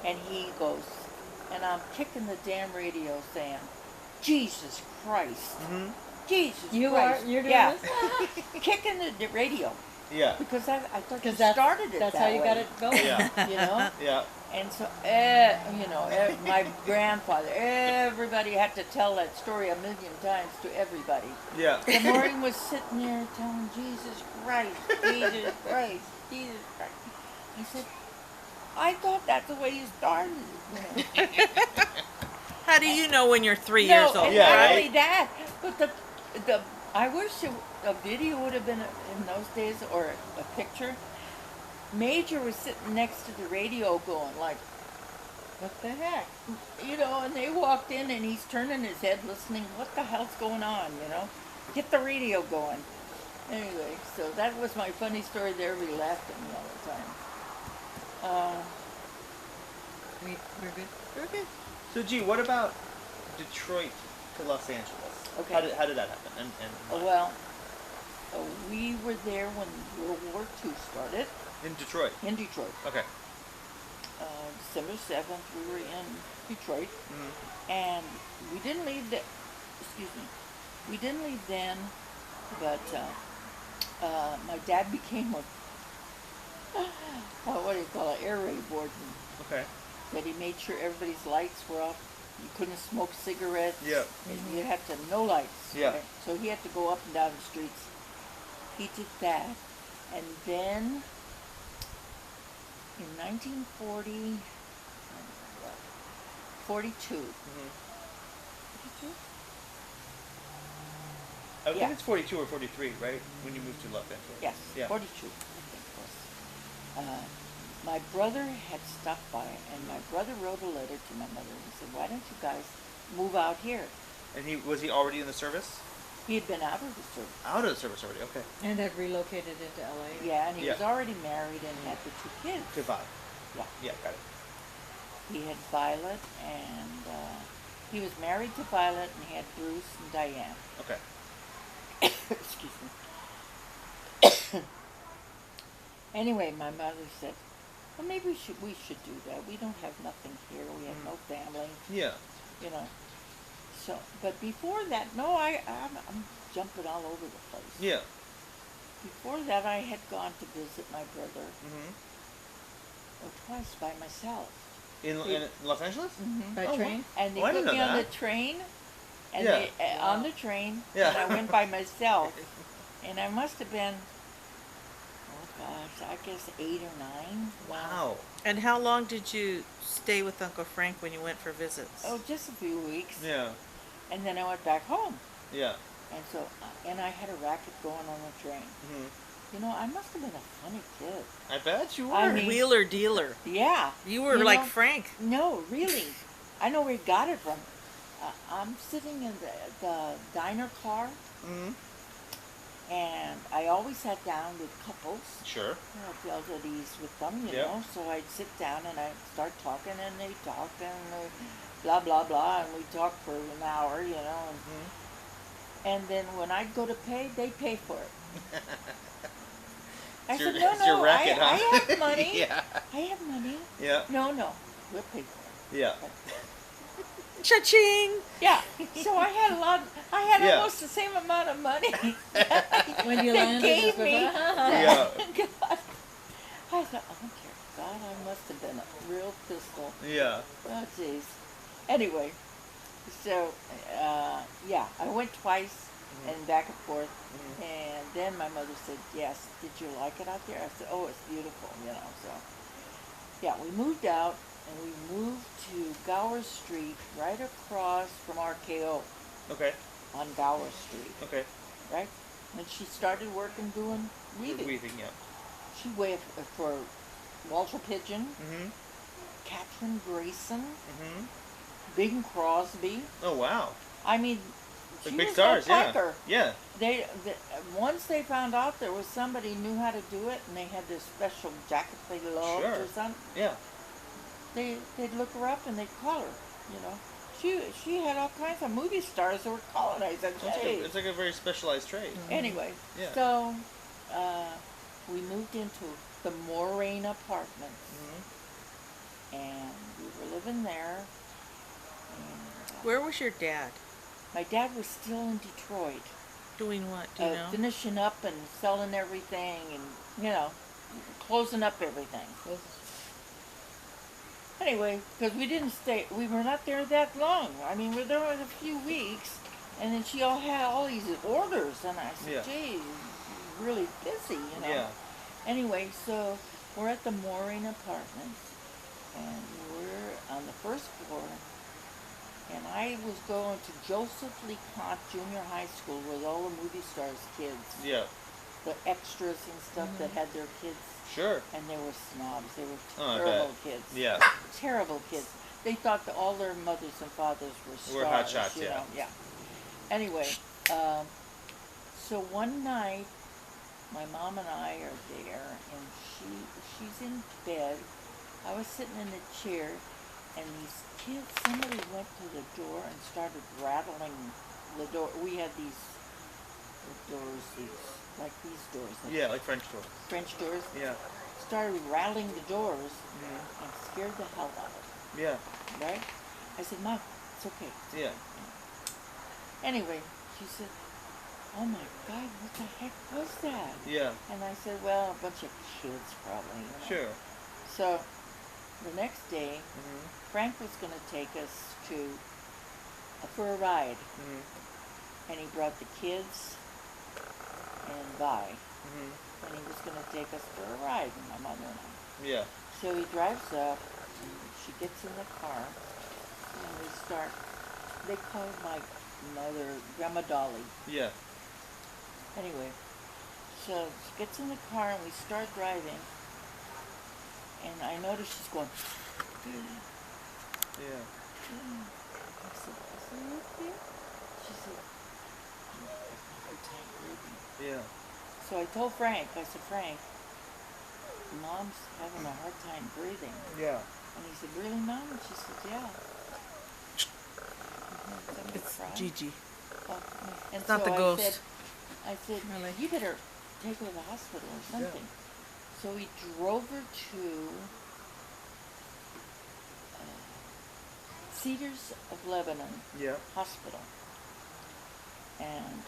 And he goes, and I'm kicking the damn radio saying, Jesus Christ. Mm-hmm. Jesus You Christ. are? You're doing yeah. this? Kicking the radio. Yeah. Because I thought you That's, started it that's that how you way, got it going. Yeah. you know? Yeah. And so, my grandfather, everybody had to tell that story a million times to everybody. Yeah. And Maureen was sitting there telling Jesus Christ, Jesus Christ, Jesus Christ. I said, I thought that's the way you started. You know? How do you know when you're 3 No, years old? and Yeah, not right? only that, but the I wish a video would have been in those days, or a picture. Major was sitting next to the radio going like, what the heck? You know, and they walked in and he's turning his head listening, what the hell's going on, you know? Get the radio going. Anyway, so that was my funny story there. We laughed at me all the time. We're good? We're good. So, gee, what about Detroit to Los Angeles? Okay. How did that happen? And why? Well, we were there when World War II started In Detroit. in Detroit. Okay. December 7th, we were in Detroit, Mm-hmm. and we didn't leave we didn't leave then, but my dad became a, what do you call it, air raid warden, Okay. that he made sure everybody's lights were off. You couldn't smoke cigarettes. Yeah. And you had to, no lights. Yeah. Right? So he had to go up and down the streets. He did that, and then in 1940, 42. Mm-hmm. 42? I think Yeah. it's 42 or 43, right? When you moved to Los Angeles. Yes, Yeah. 42, I think it was. My brother had stopped by, and my brother wrote a letter to my mother, and he said, why don't you guys move out here? And was he already in the service? He had been out of the service. Out of the service already. Okay. And have relocated into LA? Yeah, and he Yeah. was already married and had the 2 kids. Goodbye. Yeah. Yeah, got it. He had Violet, and he was married to Violet, and he had Bruce and Diane. Okay. Excuse me. Anyway, my mother said, well, maybe we should do that. We don't have nothing here. We have no family, Yeah. you know. So, but before that, no, I'm jumping all over the place. Yeah. Before that, I had gone to visit my brother Mm-hmm. twice by myself. In Los Angeles? Mm-hmm. By Oh, train? And they Oh, I put didn't me know on the that. train, and Yeah. they on the train, Yeah. and I went by myself, and I must have been, oh gosh, I guess 8 or 9. Wow. And how long did you stay with Uncle Frank when you went for visits? Oh, just a few weeks, Yeah. and then I went back home, Yeah. and so and I had a racket going on the train. Mm-hmm. You know, I must have been a funny kid. I bet you were. I mean- Wheeler dealer. Yeah. You were You like know? Frank. No, really. I know where he got it from. I'm sitting in the diner car, Mm-hmm. and I always sat down with couples. Sure. I felt at ease with them, you Yeah. know. So I'd sit down and I'd start talking, and they talk, and blah blah blah, and we talk for an hour, you know. And then when I'd go to pay, they'd pay for it. I It's said, your- no, it's your no, racket, I huh? have money. Yeah. I have money. Yeah. No, we'll pay for it. Yeah. Cha-ching! Yeah. So I had a lot. I had Yeah. almost the same amount of money. When you they landed, gave it's like, me. Yeah. God. I thought, oh dear God, I must have been a real pistol. Yeah. Oh jeez. Anyway, so yeah, I went twice and back and forth, and then my mother said, "Yes, did you like it out there?" I said, "Oh, it's beautiful," you know. So yeah, we moved out, and we moved to Gower Street, right across from RKO Okay. on Gower Street, Okay. right? And she started working doing weaving. Weaving, yeah. She waved for Walter Pigeon, Mm-hmm. Katrin Grayson, Mm-hmm. Bing Crosby. Oh, wow. I mean, Like she big was stars, no yeah. piker. Yeah. They once they found out there was somebody who knew how to do it, and they had this special jacket they loved Sure. or something. Yeah. They'd look her up and they'd call her. You know, she had all kinds of movie stars that were calling her. I said, hey. It's like a very specialized trade. Anyway, Yeah. so we moved into the Maureen apartments, Mm-hmm. and living there. And, Where was your dad? my dad was still in Detroit, Doing what? Do you know? finishing up and selling everything, and closing up everything. Anyway, because we were not there that long. I mean, we were there a few weeks, and then she had all these orders, and I said, Yeah. "Gee, you're really busy, Yeah. Anyway, so we're at the Maureen Apartments, and we're on the first floor, and I was going to Joseph Lee Conte Junior High School with all the movie stars' kids, Yeah. the extras and stuff that had their kids, Sure. and they were snobs. They were Oh, I terrible bet. kids. Yeah. Terrible kids. They thought that all their mothers and fathers were stars. We're hot shots, you yeah. know? Yeah. Anyway, so one night, my mom and I are there, and she's in bed. I was sitting in the chair, and these kids, somebody went to the door and started rattling the door. We had these doors, like these doors. Yeah, like French doors. French doors. Yeah. Started rattling the doors and scared the hell out of them, Yeah. right? I said, Mom, it's okay. Yeah. Anyway, she said, oh my God, what the heck was that? Yeah. And I said, well, a bunch of kids probably. Sure. So the next day, Mhm. Frank was going to take us for a ride. Mhm. And he brought the kids and Vi. Mhm. And he was going to take us for a ride, my mother and I. Yeah. So he drives up, and she gets in the car, and they call my mother Grandma Dolly. Yeah. Anyway, so she gets in the car, and we start driving, and I notice she's going, Yeah. I said, is there anything? She said, I'm having a hard time breathing. Yeah. So I told Frank, I said, Frank, Mom's having a hard time breathing. Yeah. And he said, really, Mom? And she said, yeah. Somebody It's cry? Gigi. Oh, and It's not so the ghost. I said, Really? you better take her to the hospital or something. So we drove her to Cedars of Lebanon Yeah. Hospital. And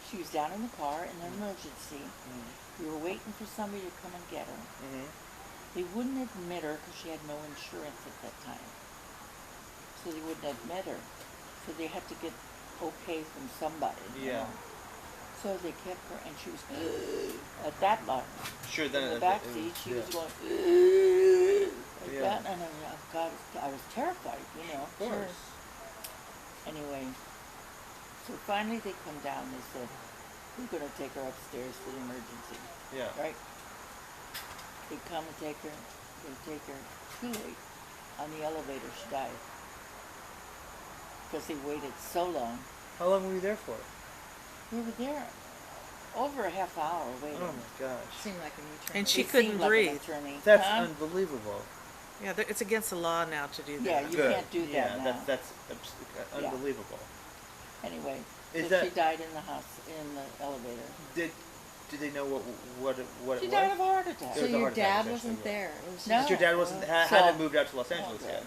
she was down in the car in an emergency. Mhm. We were waiting for somebody to come and get her. Mhm. They wouldn't admit her because she had no insurance at that time. So they wouldn't admit her. So they had to get okay from somebody. you Yeah. know. So they kept her, and she was at that moment. Sure. Then In the it- back it seat, was- she yeah. was going like Yeah. that, and God, I was terrified, Of course. Anyway, so finally they come down. They said, "We're going to take her upstairs for the emergency." Yeah. Right? They come and take her. They take her too late. On the elevator, she died because they waited so long. How long were you there for? We were there over a half hour waiting. Oh my gosh. Seemed like an eternity. And she It couldn't seemed like an breathe. eternity. That's Huh? unbelievable. Yeah, it's against the law now to do that. Yeah, you Good. can't do that Yeah, now. that's Yeah. unbelievable. Anyway, Is so that- she died in the house in the elevator. Did they know what it She was? died of a heart attack. So It was a your heart attack, dad essentially, wasn't yeah. there. It was No. just But your dad wasn't So- hadn't moved out to Los Angeles Okay. yet.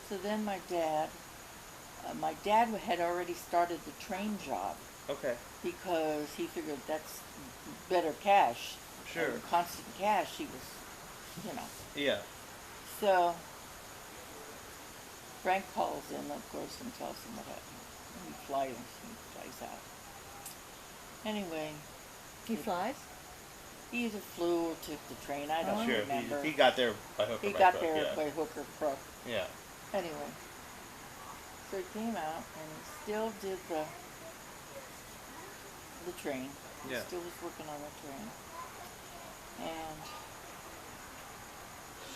So then my dad had already started the train job Okay. because he figured that's better cash. Sure. Constant cash. He was, Yeah. So Frank calls in, of course, and tells him what happened. And he flies out. Anyway, He flies? he either flew or took the train. I don't Sure. remember. He got there by hook or He by got crook, there yeah. by hook or crook. Yeah. Anyway, so he came out and he still did the train. He Yeah. still was working on the train. And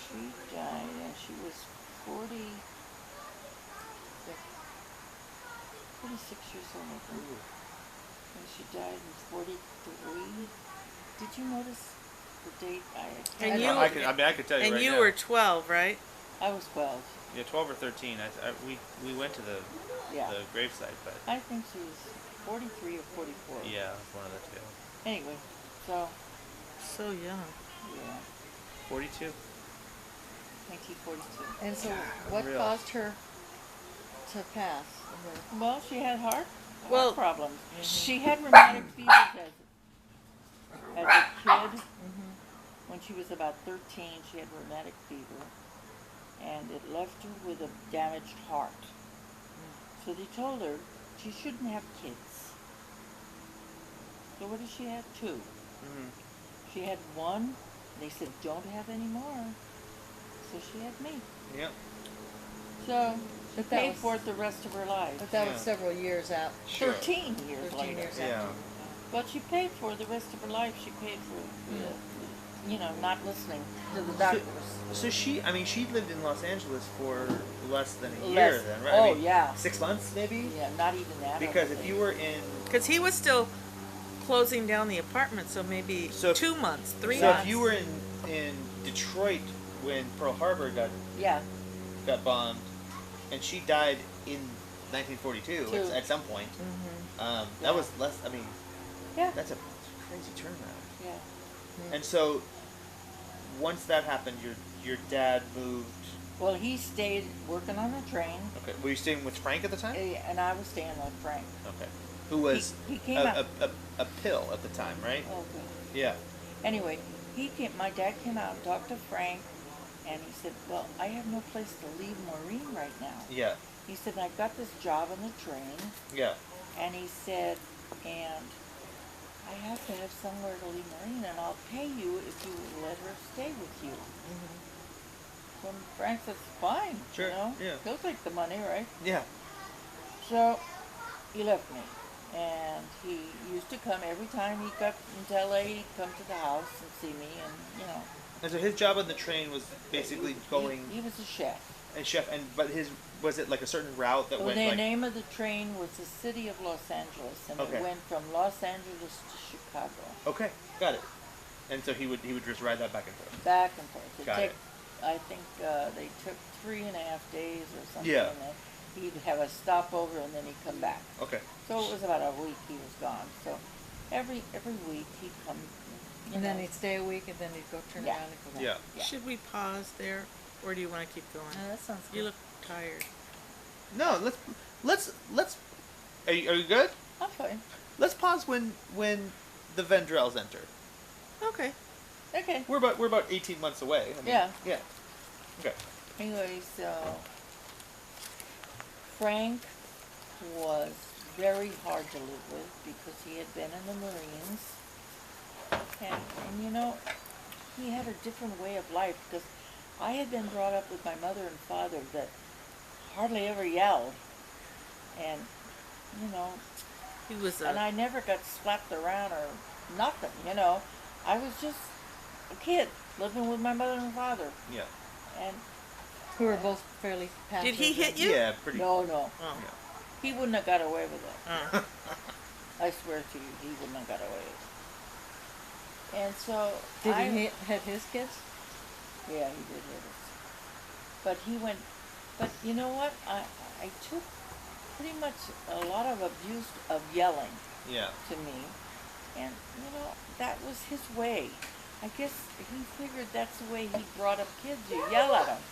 she died, and she was 46 years old, I think. And she died in 43. Did you notice the date? And I could tell you And right you now. were 12, right? I was 12. Yeah, 12 or 13. We went to the Yeah. gravesite, but I think she was 43 or 44. yeah, one of the two. Anyway, so, So young. yeah. 42. 1942. And so, what Unreal. caused her to pass? Well, she had heart Well- problems. She had rheumatic fever as a kid. When she was about 13, she had rheumatic fever, and it left her with a damaged heart. So they told her she shouldn't have kids. So what did she have? 2. Mhm. She had 1. They said, don't have any more. So she had me. Yep. So she But that paid was- for it the rest of her life. But that Yeah. was several years out. Sure. 13 years 13 later. years Yeah. after. But she paid for the rest of her life. She paid for, not listening to the doctors. So she lived in Los Angeles for less than a Less- year then, right? oh, yeah. 6 months maybe? Yeah, not even that. I Because don't if you think. were in, Because he was still closing down the apartment, so maybe So if- 2 months, 3 so months. if you were in Detroit when Pearl Harbor Yeah, got bombed, and she died in 1942 Two. at some point, Yeah. that was less. I mean, yeah, that's a crazy turnaround. yeah. And so, once that happened, your dad moved. Well, he stayed working on the train, Okay, were you staying with Frank at the time? and I was staying with Frank. Okay, who was He came a, out. a pill at the time, right? Oh, good. Yeah. Anyway, my dad came out and talked to Frank, and he said, well, I have no place to leave Maureen right now. Yeah. He said, I've got this job on the train, Yeah. and he said, and I have to have somewhere to leave Maureen, and I'll pay you if you will let her stay with you. So Frank says, fine, Sure, yeah. He'll take the money, right? Yeah. So he left me, and he used to come every time he got into LA. He'd come to the house and see me, and And so his job on the train was basically going He was a chef. and chef, but was it like a certain route that Well, went the like? name of the train was the city of Los Angeles, and Okay. it went from Los Angeles to Chicago, Okay, got it. And so he would just ride that back and forth. back and forth. Got it. I think they took 3.5 days or something. Yeah. And then he'd have a stopover, and then he'd come back. Okay. So it was about a week he was gone. So every week he'd come. And then he'd stay a week, and then he'd go turn Yeah. around and go back. Yeah. Yeah. Should we pause there, or do you want to keep going? No, that sounds good. You look tired. No, let's. Are you good? I'm fine. Let's pause when the Vendrells enter. Okay. Okay. We're about 18 months away. I mean, Yeah. Yeah. Okay. Anyway, so Frank was very hard to live with because he had been in the Marines, and he had a different way of life because I had been brought up with my mother and father that hardly ever yelled, and He was and I never got slapped around or nothing. I was just a kid living with my mother and father, Yeah. and Who were both fairly passive. Did he hit you? Yeah. Pretty. no, Oh. Yeah. he wouldn't have got away with it. Oh. I swear to you, he wouldn't have got away with it. And so Did he hit his kids? Yeah, he did hit us. But he went. But you know what? I took pretty much a lot of abuse of yelling Yeah. to me, and that was his way. I guess he figured that's the way he brought up kids. You yell at them.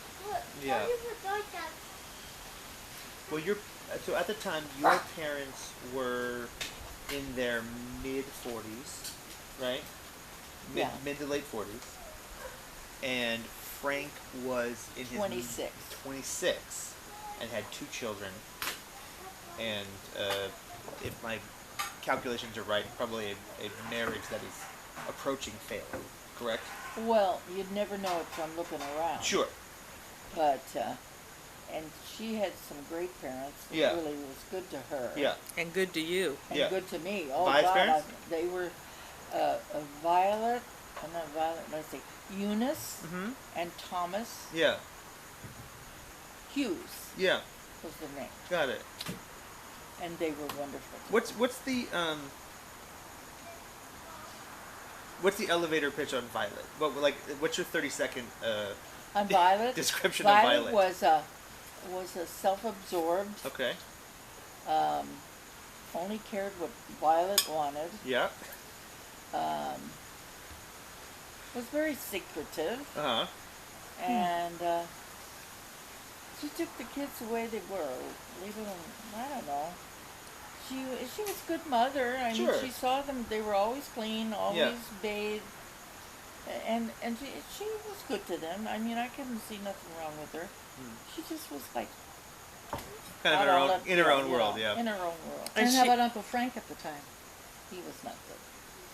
Yeah. Well, so at the time your parents were in their mid 40s, right? Yeah. Mid to late 40s, and Frank was in his 26. 26, and had 2 children, and if my calculations are right, probably a marriage that is approaching failure. Correct? Well, you'd never know it from looking around. Sure. But and she had some great parents. It Yeah. really was good to her. Yeah. And good to you. And Yeah. good to me. Oh Vi's God, parents? they were Violet, not Violet. Let's see, Eunice Mm-hmm. and Thomas Yeah. Hughes Yeah. was their name, Got it. and they were wonderful. What's the elevator pitch on Violet? What's your 30-second On Violet, description of Violet? was a self-absorbed. Okay. Only cared what Violet wanted. Yeah. Was very secretive, Uh huh. and She took the kids the way they were. Leave them, I don't know. She was a good mother. I mean, Sure. she saw them. They were always clean, always bathed, and she was good to them. I mean, I couldn't see nothing wrong with her. She just was like Kind of in her own world, yeah. in her own world. And And how she- about Uncle Frank at the time? He was not good.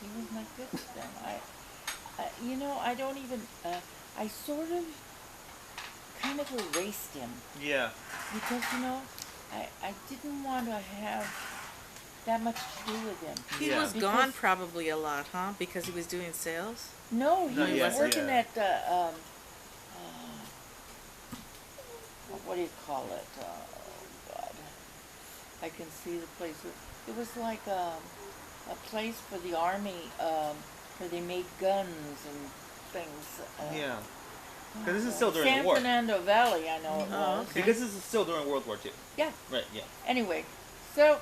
He was not good with them. You know, I don't even. I sort of, kind of erased him Yeah. because you know, I didn't want to have that much to do with him. He Yeah. was gone probably a lot, huh? Because he was doing sales. No, he No, was yes, working yeah. at what do you call it? Oh God, I can see the place. It was like a place for the army where they made guns and things. Yeah. Because this is still during San the war. Fernando Valley, I know it Oh, was. okay. Because this is still during World War II. Yeah. Right, yeah. Anyway, so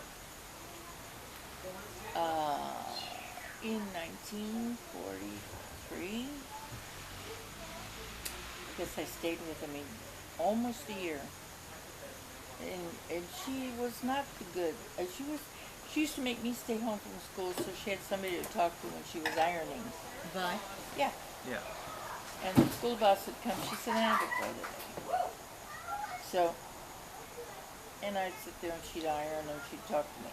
in 1943, I guess I stayed with him almost a year, and she was not good. She used to make me stay home from school so she had somebody to talk to when she was ironing. Bye. Yeah. Yeah. And the school bus would come. She said, "I for today." So, and I'd sit there and she'd iron and she'd talk to me.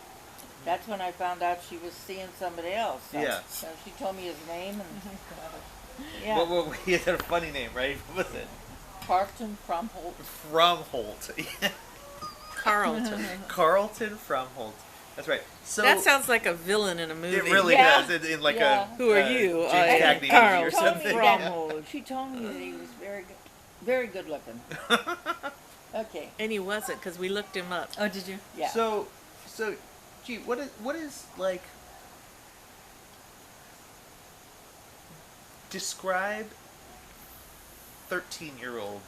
That's when I found out she was seeing somebody else. So, Yeah. So she told me his name and yeah, Well, he had a funny name, right? What was it? Carlton from Holt. From Holt. Carlton. Carlton from Holt. That's right. So That sounds like a villain in a movie. it really Yeah. does. In like Yeah. a Who are you? James I am Cagney movie Carl or She told me something. that- Holt. She told me that he was very good looking. Okay. And he wasn't, because we looked him up. Oh, did you? Yeah. So, gee, what is like? Describe 13-year-old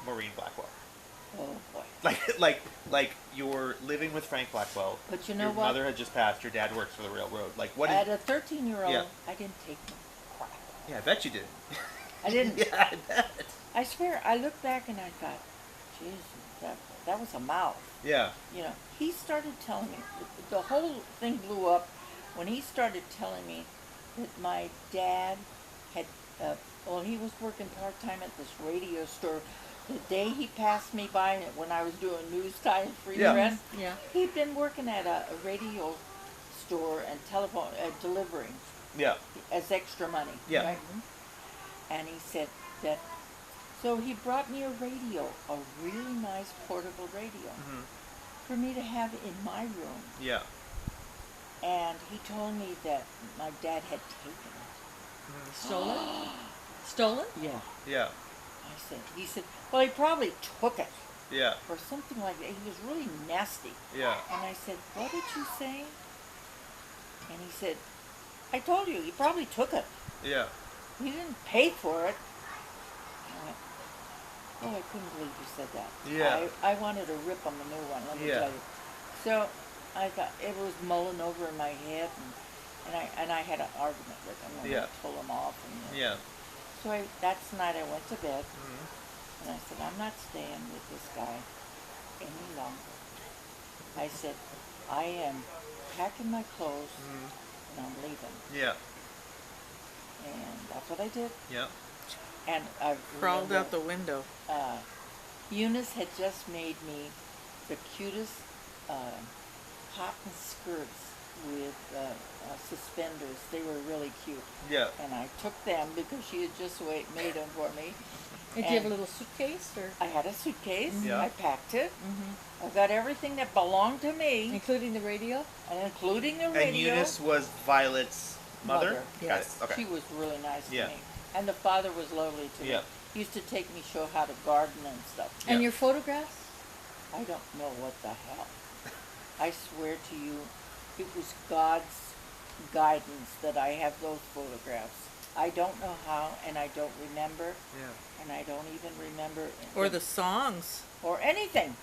Maureen Blackwell. Oh boy. Like you're living with Frank Blackwell. But you know your what? mother had just passed. Your dad works for the railroad. Like what? At a 13-year-old, Yeah. I didn't take no crap. Yeah, I bet you did. I didn't. Yeah, I bet. I swear, I look back and I thought, Jesus, that was a mouth. Yeah. You know, he started telling me, the whole thing blew up when he started telling me that my dad had, he was working part-time at this radio store. The day he passed me by, when I was doing news time free Yeah. press, Yeah. he'd been working at a radio store and telephone, delivering Yeah. as extra money. Yeah. Right? And he said that, so he brought me a radio, a really nice portable radio, for me to have in my room. Yeah. And he told me that my dad had taken it. Stole it? Stole it? Yeah. Yeah. He said, well, he probably took it Yeah. or something like that. He was really nasty. Yeah. And I said, what did you say? And he said, I told you, he probably took it. Yeah. He didn't pay for it. I went, oh, I couldn't believe you said that. Yeah. I wanted to rip him a new one, let me Yeah. tell you. So I thought it was mulling over in my head, and I had an argument with him, and Yeah. I told him off. And, Yeah. So that night I went to bed, Mhm. and I said, I'm not staying with this guy any longer. I said, I am packing my clothes, and I'm leaving. Yeah. And that's what I did. Yeah. And I Crawled remember, out the window. Eunice had just made me the cutest cotton skirts with suspenders. They were really cute. Yeah. And I took them because she had just made them for me. Did you have a little suitcase or I had a suitcase. Yeah. I packed it. I got everything that belonged to me, including the radio? and including the radio. And Eunice was Violet's mother? Mother, Got yes. it. Okay. She was really nice Yeah. to me. And the father was lovely to Yeah. me. He used to take me show how to garden and stuff. And Yeah. your photographs? I don't know what the hell. I swear to you, it was God's guidance that I have those photographs. I don't know how, and I don't remember, Yeah. and I don't even remember Or the songs. or anything.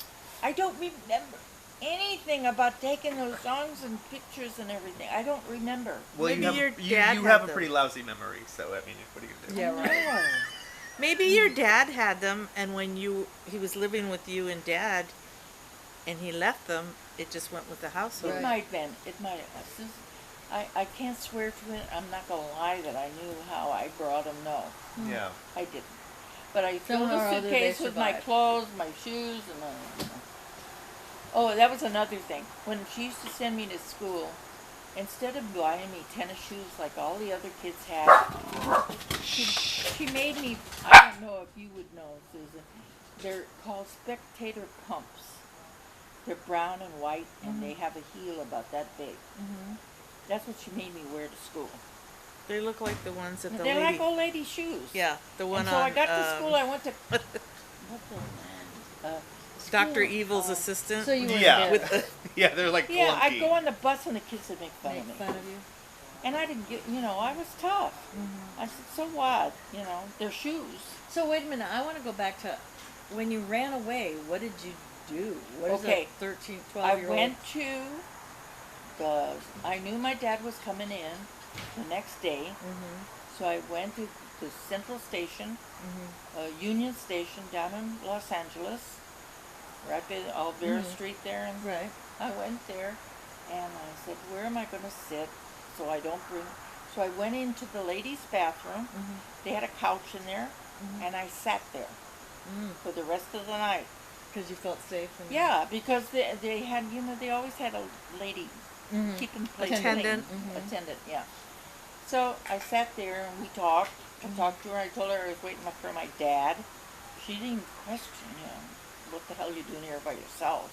I don't remember anything about taking those songs and pictures and everything. I don't remember. Well, Maybe you your have dad you had have a them. pretty lousy memory, so I mean, what are you gonna do? Yeah, right. No. Maybe your dad had them, and when he was living with you and Dad, and he left them, it just went with the household. It Right. might have been. It might have. Since I can't swear to it. I'm not going to lie that I knew how I brought them. No, Yeah. I didn't. But I filled Somehow or the other they suitcase with my survived. clothes, my shoes, and oh, that was another thing. When she used to send me to school, instead of buying me tennis shoes like all the other kids had, she made me. I don't know if you would know, Susan. They're called spectator pumps. They're brown and white, and they have a heel about that big. Mm-hmm. That's what she made me wear to school. They look like the ones that the They're lady. like old lady shoes. Yeah, the one And so on. I got to school. I went to what the Dr. school, Evil's assistant. So you were Yeah. with the, Yeah, they're like Yeah, clunky. I'd go on the bus and the kids would make fun make of me. fun of you. And I didn't get, I was tough. Mm-hmm. I said, so what? They're shoes. So wait a minute. I want to go back to when you ran away. What did you do? What is Okay. a 13, I 12-year-old? went to I knew my dad was coming in the next day, Mm-hmm. so I went to the Central Station, Mm-hmm. Union Station down in Los Angeles, right by Alvera Mhm. Street there, and Right. I went there, and I said, where am I going to sit so I don't bring... So I went into the ladies' bathroom. Mm-hmm. They had a couch in there, Mhm. and I sat there Mm. for the rest of the night. Because you felt safe. And Yeah, because they had, they always had a lady Mm-hmm. keeping place Attendant. clean. Mhm. Attendant, yeah. So I sat there and we talked. I talked to her. I told her I was waiting for my dad. She didn't even question, what the hell are you doing here by yourself?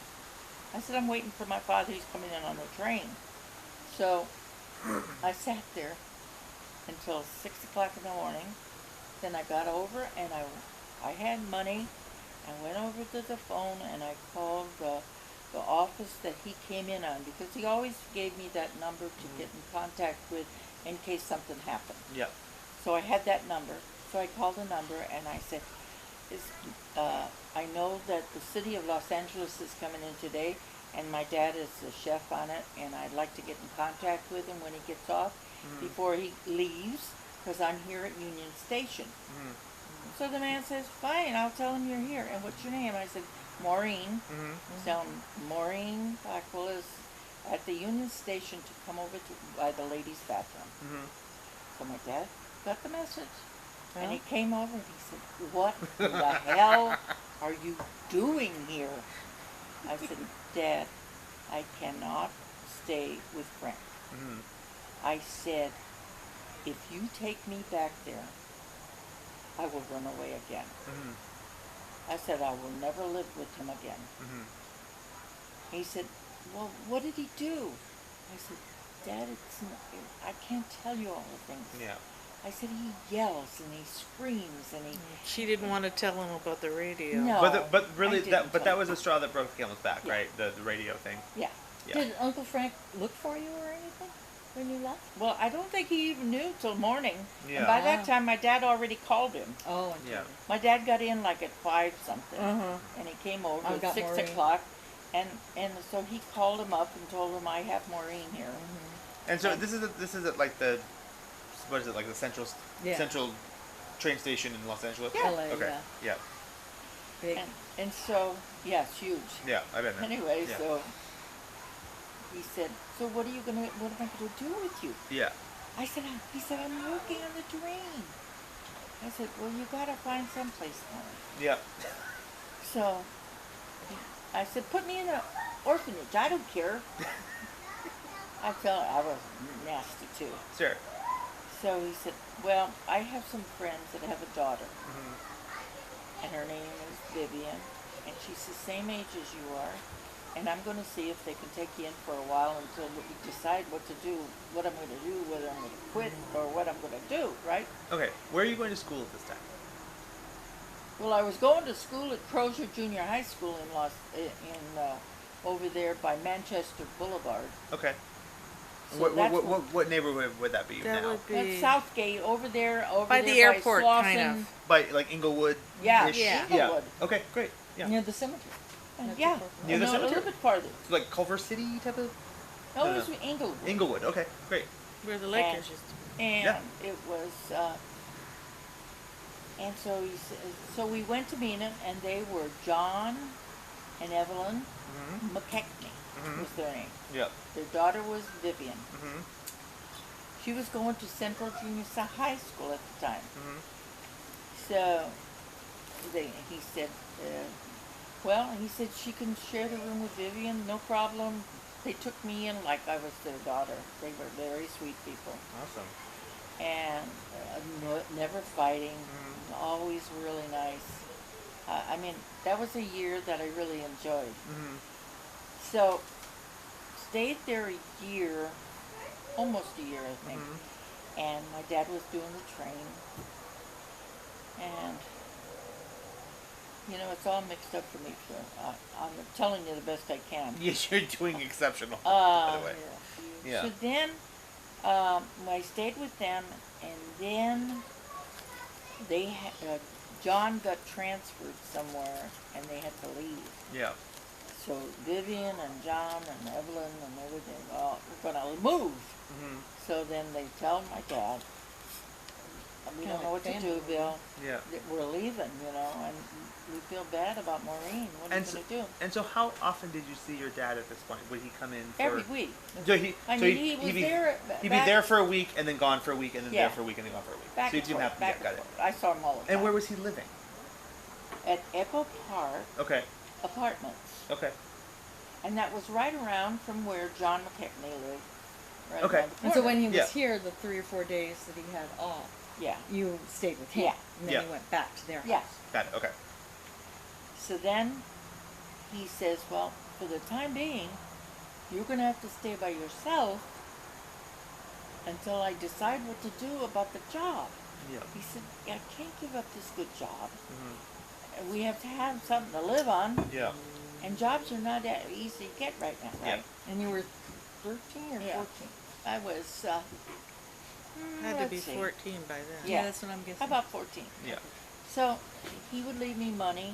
I said, I'm waiting for my father. He's coming in on the train. So I sat there until 6 o'clock in the morning. Then I got over and I had money. I went over to the phone and I called the office that he came in on, because he always gave me that number to get in contact with in case something happened. Yeah. So I had that number. So I called the number and I said, I know that the city of Los Angeles is coming in today, and my dad is the chef on it, and I'd like to get in contact with him when he gets off before he leaves, because I'm here at Union Station. So the man says, fine, I'll tell him you're here. And what's your name? I said, Maureen. So Maureen Blackwell is at the Union Station to come over to by the ladies' bathroom. So my dad got the message. And he came over and he said, what in the hell are you doing here? I said, Dad, I cannot stay with Frank. I said, if you take me back there, I will run away again. I said, I will never live with him again. He said, well, what did he do? I said, Dad, I can't tell you all the things. Yeah. I said, he yells and he screams and he... she didn't want to tell him about the radio. No. But really I didn't that tell was the straw that broke the camel's back, Yeah. right? The radio thing. Yeah. Yeah. Did Uncle Frank look for you or anything when you left? Well, I don't think he even knew till morning. Yeah. And by Ah. that time, my dad already called him. Oh, Yeah. My dad got in like at 5 something. Uh-huh. And he came over I at got 6 Maureen. o'clock. And so he called him up and told him, I have Maureen here. And so this is like the, what is it, like the central train station in Los Angeles? Yeah. LA, Okay. Yeah. Big. And so, yeah, it's huge. Yeah. I've been there. Anyway, Yeah. so he said, so what am I going to do with you? Yeah. He said, I'm working on the drain. I said, well, you got to find someplace for me. Yeah. So I said, put me in an orphanage. I don't care. I felt I was nasty too. Sure. So he said, well, I have some friends that have a daughter, and her name is Vivian, and she's the same age as you are, and I'm going to see if they can take you in for a while until we decide what to do, what I'm going to do, whether I'm going to quit or what I'm going to do, right? Okay. Where are you going to school at this time? Well, I was going to school at Crozier Junior High School in over there by Manchester Boulevard. Okay. So that's What neighborhood would that be That now? would be That's Southgate over there, by the airport, by kind Slauson. of. By like Inglewood. Yeah, Yeah. Inglewood. Okay. Great. Yeah. Near the cemetery. And Not too yeah, far from Near and the no, a cemetery? little bit farther. So like Culver City type of. No, No, it was no. Inglewood. Inglewood. Okay. Great. Where the Lakers used to be. And Yeah. it was, And so so we went to meet him, and they were John and Evelyn McKechnie was their name. Yep. Their daughter was Vivian. Mhm. She was going to Central Junior High School at the time. Mhm. So he said, well, he said she can share the room with Vivian, no problem. They took me in like I was their daughter. They were very sweet people. Awesome. And never fighting, always really nice. I mean, that was a year that I really enjoyed. So, stayed there a year, almost a year, I think. And my dad was doing the train. And, you know, it's all mixed up for me, so I'm telling you the best I can. Yes, you're doing exceptional, by the way. Yeah. So then, I stayed with them, and then John got transferred somewhere, and they had to leave. Yeah. So Vivian and John and Evelyn and everything, well, we're gonna move. So then they tell my dad, we don't know what to do, Bill. Yeah. We're leaving, you know, and we feel bad about Maureen. What are we gonna do? And so, how often did you see your dad at this point? Would he come in for Every week. He He He'd be there for a week and then gone for a week and then there Yeah. for a week and then gone for a week. Back so you and didn't forth, have back got and it. forth. I saw him all the time. And where was he living? At Echo Park Okay. Apartments. Okay. And that was right around from where John McKechnie lived. Right Okay. around the And so corner. when he was Yeah. here, the 3 or 4 days that he had off, Yeah. you stayed with him. Yeah. And then Yeah. you went back to their house. Yeah. Got it. Okay. So then he says, well, for the time being, you're going to have to stay by yourself until I decide what to do about the job. Yeah. He said, I can't give up this good job. And we have to have something to live on. Yeah. And jobs are not that easy to get right now, right? And you were 13 or 14? Yeah. I was, Had to be let's see. 14 by then. Yeah. That's what I'm guessing. About 14. Yeah. So he would leave me money,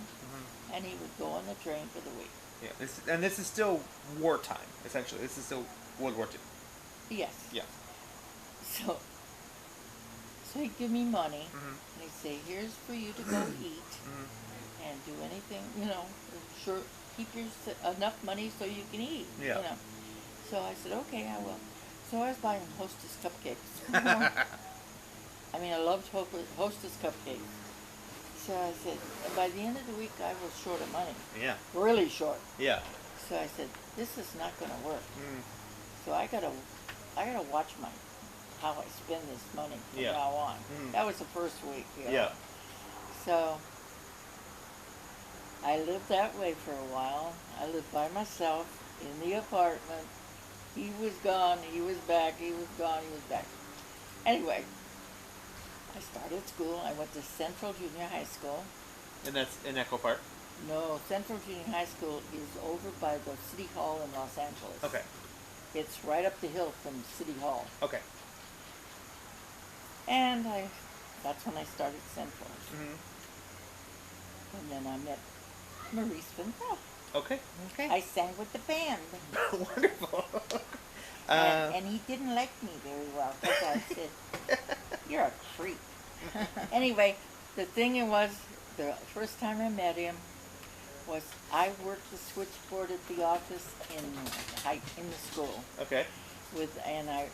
and he would go on the train for the week. Yeah. This is still wartime, essentially. This is still World War II. Yes. Yeah. So he'd give me money, and he'd say, here's for you to go eat, and do anything, you know, sure, keep enough money so you can eat, Yeah. you know. So I said, okay, I will. So I was buying Hostess cupcakes. I mean, I loved Hostess cupcakes. So I said, by the end of the week, I was short of money. Yeah. Really short. Yeah. So I said, this is not going to work. So I gotta watch how I spend this money from now on. That was the first week. You know? Yeah. So I lived that way for a while. I lived by myself in the apartment. He was gone, he was back, he was gone, he was back. Anyway, I started school. I went to Central Junior High School. And that's in Echo Park? No, Central Junior High School is over by the City Hall in Los Angeles. Okay. It's right up the hill from City Hall. Okay. And that's when I started Central. Mm-hmm. And then I met Maurice Vendrell. Okay. Okay. I sang with the band. Wonderful. And he didn't like me very well because I said, you're a creep. Anyway, the thing was, the first time I met him was I worked the switchboard at the office in the school. Okay.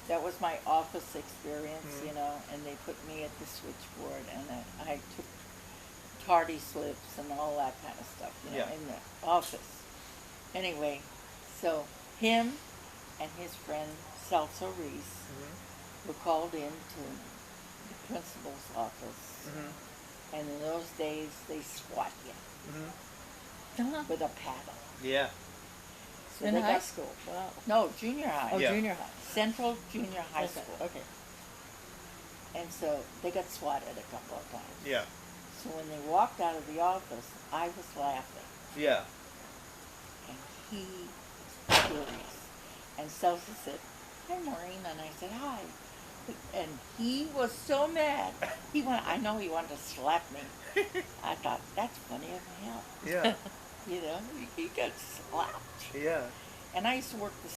That was my office experience, you know, and they put me at the switchboard, and I took tardy slips and all that kind of stuff, you know, in the office. Anyway, so him and his friend Celso Reese were called into the principal's office, and in those days they swat you with a paddle. Yeah. So In they high got- school. Wow. No, junior high. Oh, Yeah. junior high. Central Junior High Okay, School. Okay. And so they got swatted a couple of times. Yeah. So when they walked out of the office, I was laughing. Yeah. And he was furious. And Celso said, hi, Maureen. And I said, hi. And he was so mad. I know he wanted to slap me. I thought, that's funny as hell. Yeah. You know, he got slapped. Yeah. And I used to work the